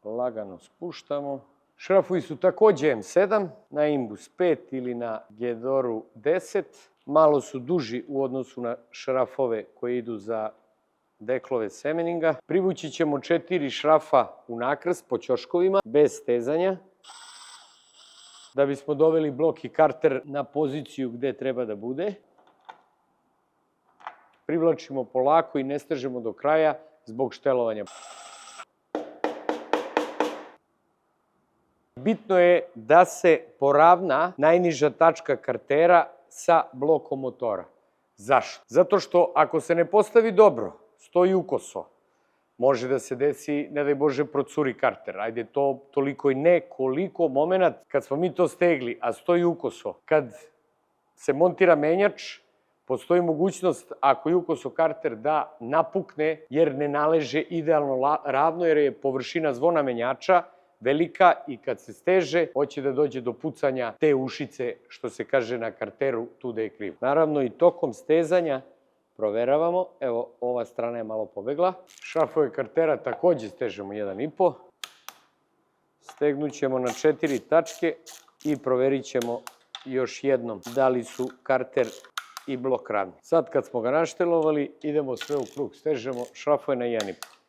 lagano spuštamo. Šrafovi su takođe M7, na Imbus 5 ili na Gedoru 10. Malo su duži u odnosu na šrafove koji idu za deklove Semeninga. Privući ćemo 4 šrafa u nakrst po ćoškovima, bez stezanja, da bismo doveli blok i karter na poziciju gde treba da bude. Privlačimo polako i ne stežemo do kraja zbog štelovanja. Bitno je da se poravna najniža tačka kartera sa blokom motora. Zašto? Zato što ako se ne postavi dobro, stoji ukoso, može da se desi, ne daj Bože, procuri karter. Ajde, to toliko i ne, koliko moment kad smo mi to stegli, a stoji ukoso. Kad se montira menjač, postoji mogućnost, ako je ukoso karter, da napukne, jer ne naleže idealno ravno, jer je površina zvona menjača velika i kad se steže, hoće da dođe do pucanja te ušice, što se kaže na karteru, tu da je krivo. Naravno, i tokom stezanja proveravamo. Evo, ova strana je malo pobegla. Šrafove kartera takođe stežemo 1,5. Stegnut ćemo na 4 tačke i proverit ćemo još jednom da li su karter i blok ravni. Sad kad smo ga naštelovali, idemo sve u krug, stežemo šrafove na 1,5.